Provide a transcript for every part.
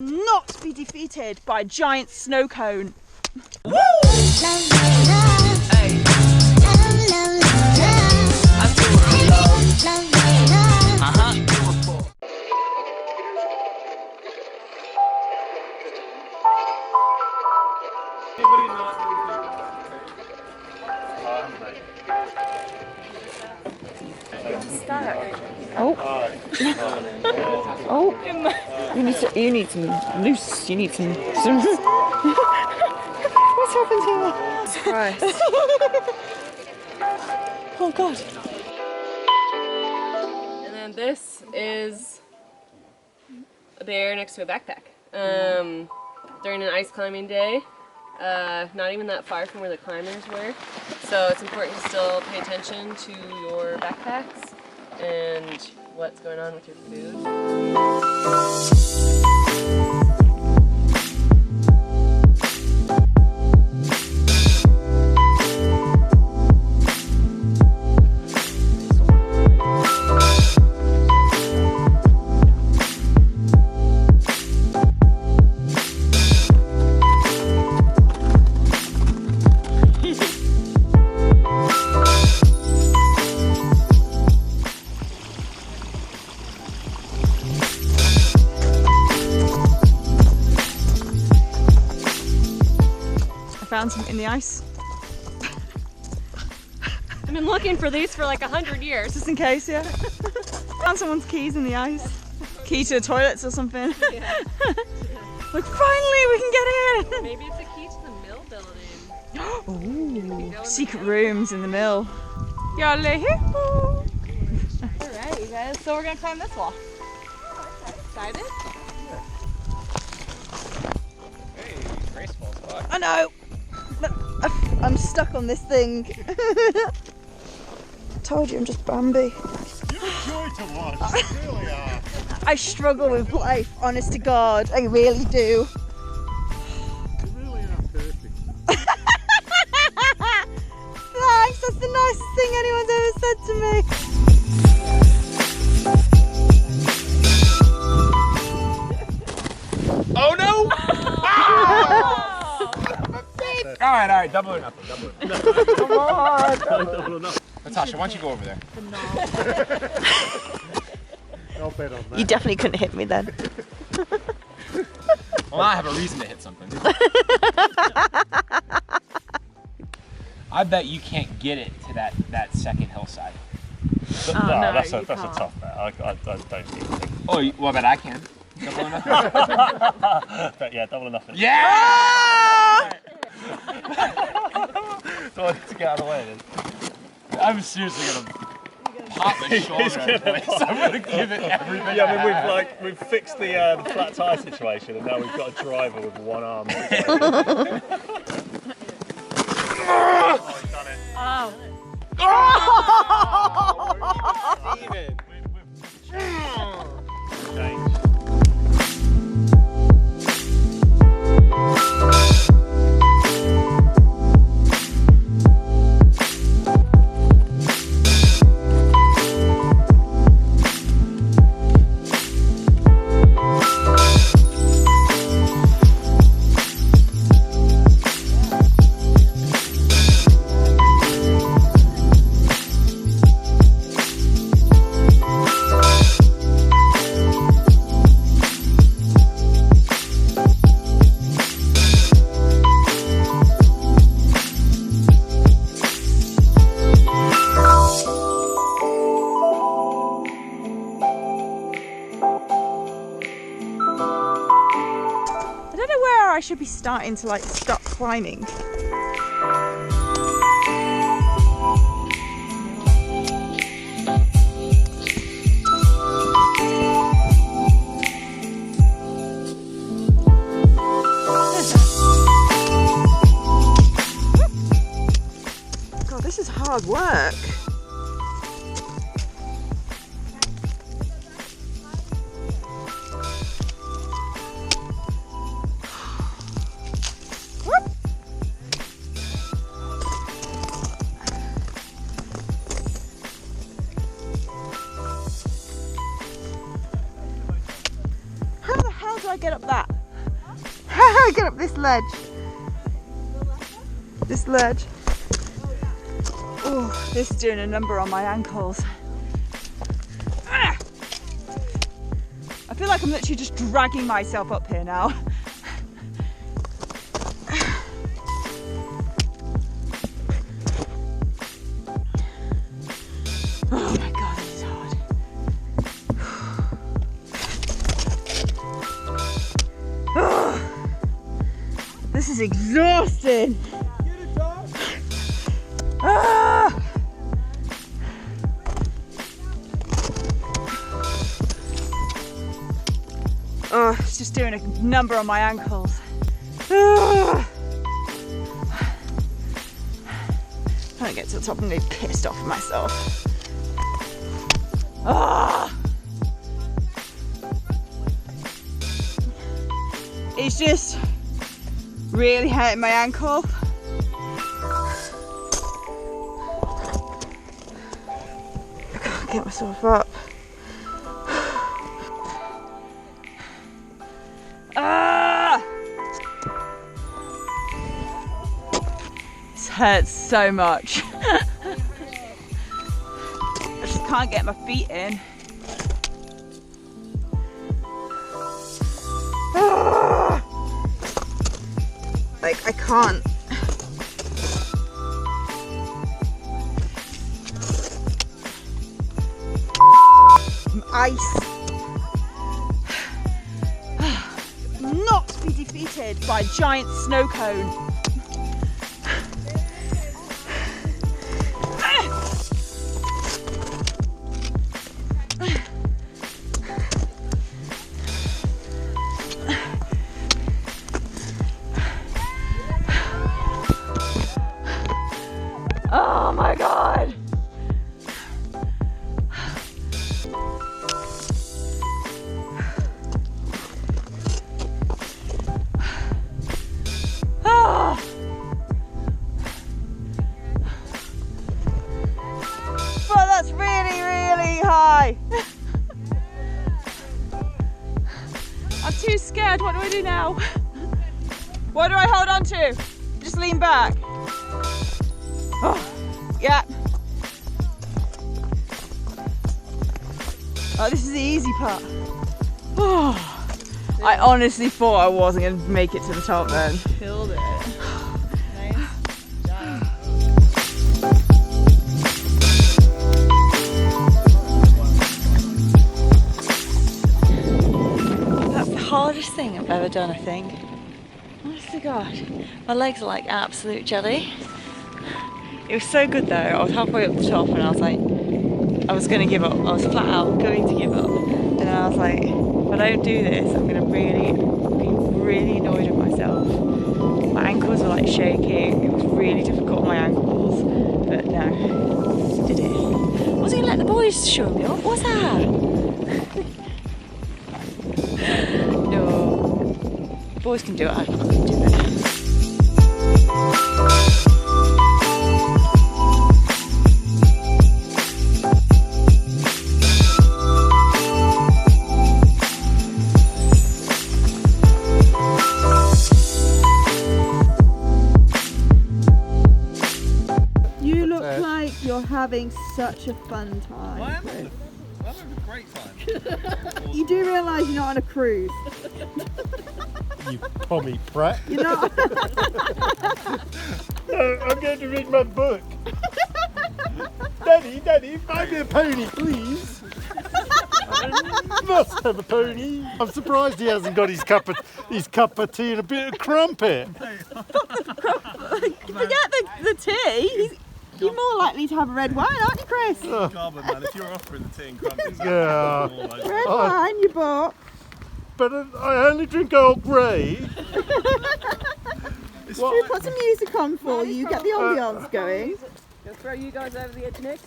Not be defeated by a giant snow cone. Woo! Hey. Oh. Oh. You need some loose. You need some. What's happened here? Christ. Oh God. And then this is there next to a backpack. During an ice climbing day, not even that far from where the climbers were. So it's important to still pay attention to your backpacks and what's going on with your food. Found some in the ice. I've been looking for these for like 100 years. Just in case, yeah. Found someone's keys in the ice. Key to the toilets or something. Yeah. Like, finally we can get in! Maybe it's a key to the mill building. Ooh, secret rooms in the mill. Alright, you guys, so we're gonna climb this wall. Excited? Hey, graceful spot. I know! I'm stuck on this thing. Told you, I'm just Bambi. You're a joy to watch, you really are. I struggle with life, honest to God. I really do. You really are perfect. Thanks, that's the nicest thing anyone's ever said to me. Oh no! Alright, double or nothing, double or nothing. Come on! Double or nothing. Natasha, why don't you go over there? I'll bet on that. You definitely couldn't hit me then. Well, I have a reason to hit something. I bet you can't get it to that second hillside. No, that's a tough bet. I don't think. Oh, well, I bet I can. Double or nothing? But yeah, double or nothing. Yeah! So I need to get out of the way then. I'm seriously gonna pop my shoulder out of the way, so I'm gonna give it everything. Yeah, I mean, we've fixed the flat tire situation, and now we've got a driver with one arm. Oh, he's done it. Oh. Even. Change. I should be starting to like stop climbing. God, this is hard work. How the hell do I get up that? Get up this ledge. This ledge. Oh, this is doing a number on my ankles. Ah! I feel like I'm literally just dragging myself up here now. Oh my god, this is hard. This is exhausting. Ah! Oh, it's just doing a number on my ankles. Ah! I don't get to the top, I'm going to be pissed off with myself. Ah! It's just really hurting my ankle. I can't get myself up. Ah! This hurts so much. I just can't get my feet in. Ah! Like, I can't. Ice. Not to be defeated by a giant snow cone. Oh my god. But that's really, really high. I'm too scared. What do I do now? What do I hold on to? Just lean back. Oh, yeah. Oh, this is the easy part. Oh, I honestly thought I wasn't going to make it to the top then. Killed it. Nice job. That's the hardest thing I've ever done, I think. Honest to God. My legs are like absolute jelly. It was so good though. I was halfway up the top and I was like, I was going to give up. I was flat out going to give up. And then I was like, if I don't do this, I'm going to be really annoyed with myself. My ankles were like shaking. It was really difficult on my ankles. But no, did it. I was going to let the boys show me off. What's that? No. The boys can do it. I can't do it. Having such a fun time. I'm having a great time. You do realise you're not on a cruise. You pommy prat. You're not. No, I'm going to read my book. Daddy, find me a pony, please. I must have a pony. I'm surprised he hasn't got his cup of tea and a bit of crumpet. Forget the tea. You're more likely to have a red wine, aren't you, Chris? Carbon, man, if you're offering the tea and crumpets, Yeah. Red wine, you bought. But I only drink Earl Grey. Should we put some music on for you? Get the ambiance going. Gonna throw you guys over the edge next.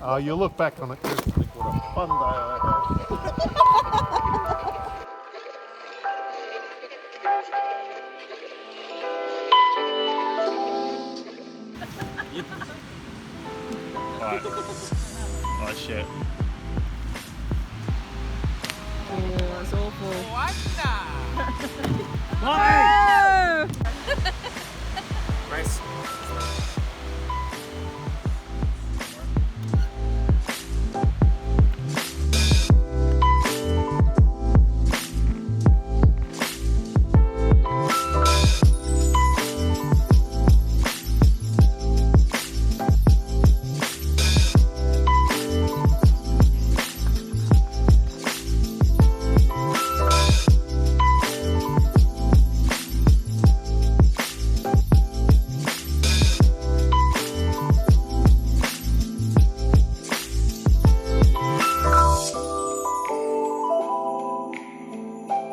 Oh, you look back on it, Chris, and think what a fun day I had. Alright. Oh shit. Bye.